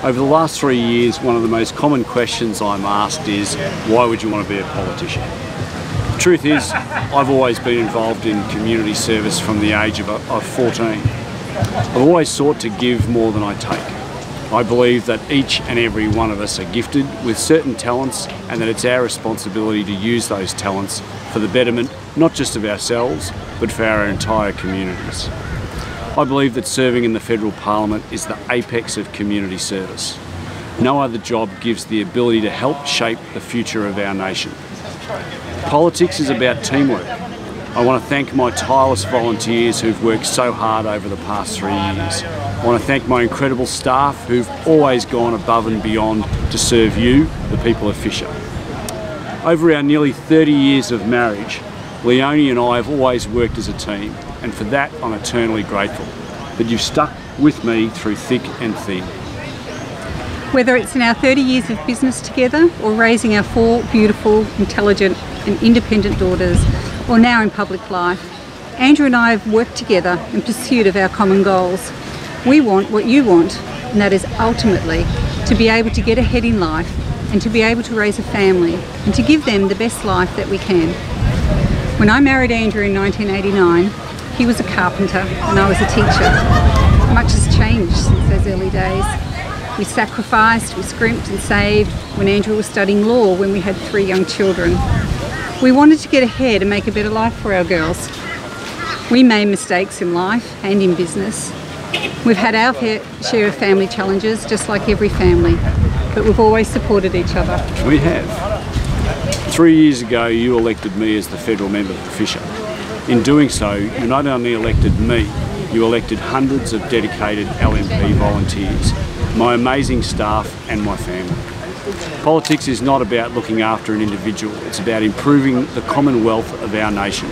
Over the last 3 years, one of the most common questions I'm asked is, why would you want to be a politician? The truth is, I've always been involved in community service from the age of 14. I've always sought to give more than I take. I believe that each and every one of us are gifted with certain talents, and that it's our responsibility to use those talents for the betterment not just of ourselves, but for our entire communities. I believe that serving in the Federal Parliament is the apex of community service. No other job gives the ability to help shape the future of our nation. Politics is about teamwork. I want to thank my tireless volunteers who've worked so hard over the past 3 years. I want to thank my incredible staff who've always gone above and beyond to serve you, the people of Fisher. Over our nearly 30 years of marriage, Llew and I have always worked as a team, and for that I'm eternally grateful. That you've stuck with me through thick and thin. Whether it's in our 30 years of business together, or raising our 4 beautiful, intelligent and independent daughters, or now in public life, Andrew and I have worked together in pursuit of our common goals. We want what you want, and that is ultimately to be able to get ahead in life and to be able to raise a family and to give them the best life that we can. When I married Andrew in 1989, he was a carpenter and I was a teacher. Much has changed since those early days. We sacrificed, we scrimped and saved when Andrew was studying law when we had 3 young children. We wanted to get ahead and make a better life for our girls. We made mistakes in life and in business. We've had our fair share of family challenges, just like every family, but we've always supported each other. We have. 3 years ago, you elected me as the federal member for Fisher. In doing so, you not only elected me, you elected hundreds of dedicated LNP volunteers, my amazing staff and my family. Politics is not about looking after an individual, it's about improving the commonwealth of our nation.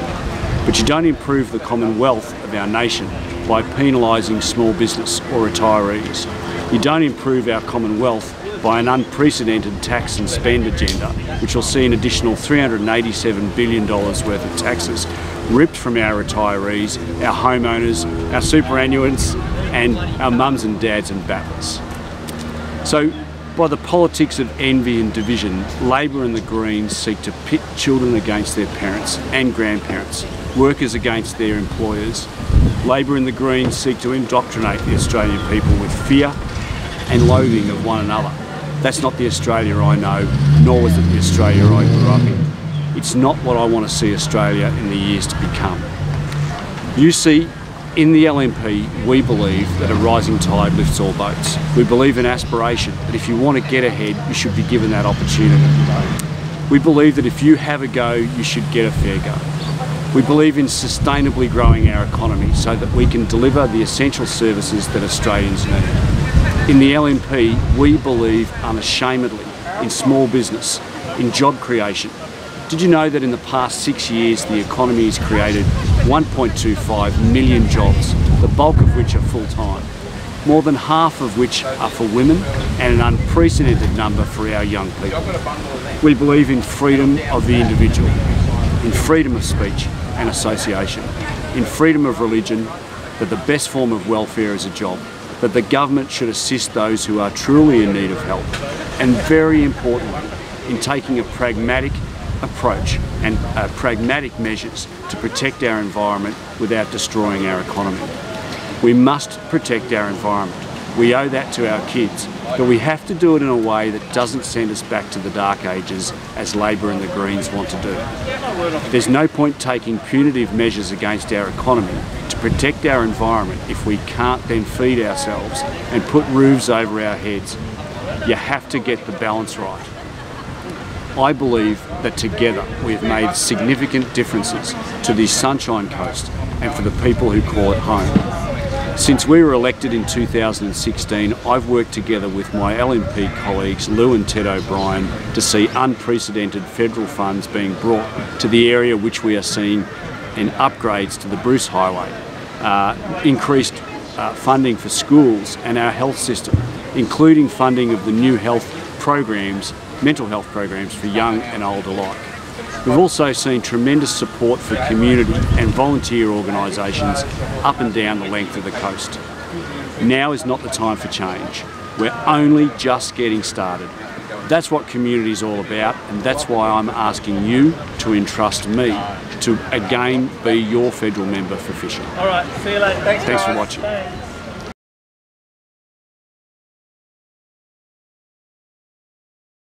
But you don't improve the commonwealth of our nation by penalising small business or retirees. You don't improve our commonwealth by an unprecedented tax and spend agenda, which will see an additional $387 billion worth of taxes ripped from our retirees, our homeowners, our superannuants and our mums and dads and batters. So, by the politics of envy and division, Labor and the Greens seek to pit children against their parents and grandparents, workers against their employers. Labor and the Greens seek to indoctrinate the Australian people with fear and loathing of one another. That's not the Australia I know, nor was it the Australia I grew up in. It's not what I want to see Australia in the years to become. You see, in the LNP, we believe that a rising tide lifts all boats. We believe in aspiration, that if you want to get ahead, you should be given that opportunity. We believe that if you have a go, you should get a fair go. We believe in sustainably growing our economy so that we can deliver the essential services that Australians need. In the LNP, we believe unashamedly in small business, in job creation. Did you know that in the past 6 years the economy has created 1.25 million jobs, the bulk of which are full-time, more than half of which are for women and an unprecedented number for our young people. We believe in freedom of the individual, in freedom of speech and association, in freedom of religion, that the best form of welfare is a job, that the government should assist those who are truly in need of help, and very importantly, in taking a pragmatic approach and pragmatic measures to protect our environment without destroying our economy. We must protect our environment. We owe that to our kids, but we have to do it in a way that doesn't send us back to the dark ages as Labor and the Greens want to do. There's no point taking punitive measures against our economy to protect our environment if we can't then feed ourselves and put roofs over our heads. You have to get the balance right. I believe that together we have made significant differences to the Sunshine Coast and for the people who call it home. Since we were elected in 2016, I've worked together with my LNP colleagues Llew and Ted O'Brien to see unprecedented federal funds being brought to the area which we are seeing in upgrades to the Bruce Highway, increased funding for schools and our health system, including funding of the new health programs, mental health programs for young and old alike. We've also seen tremendous support for community and volunteer organisations up and down the length of the coast. Now is not the time for change. We're only just getting started. That's what community is all about, and that's why I'm asking you to entrust me to again be your federal member for fishing. All right, see you later. Thanks for guys. watching. Thanks.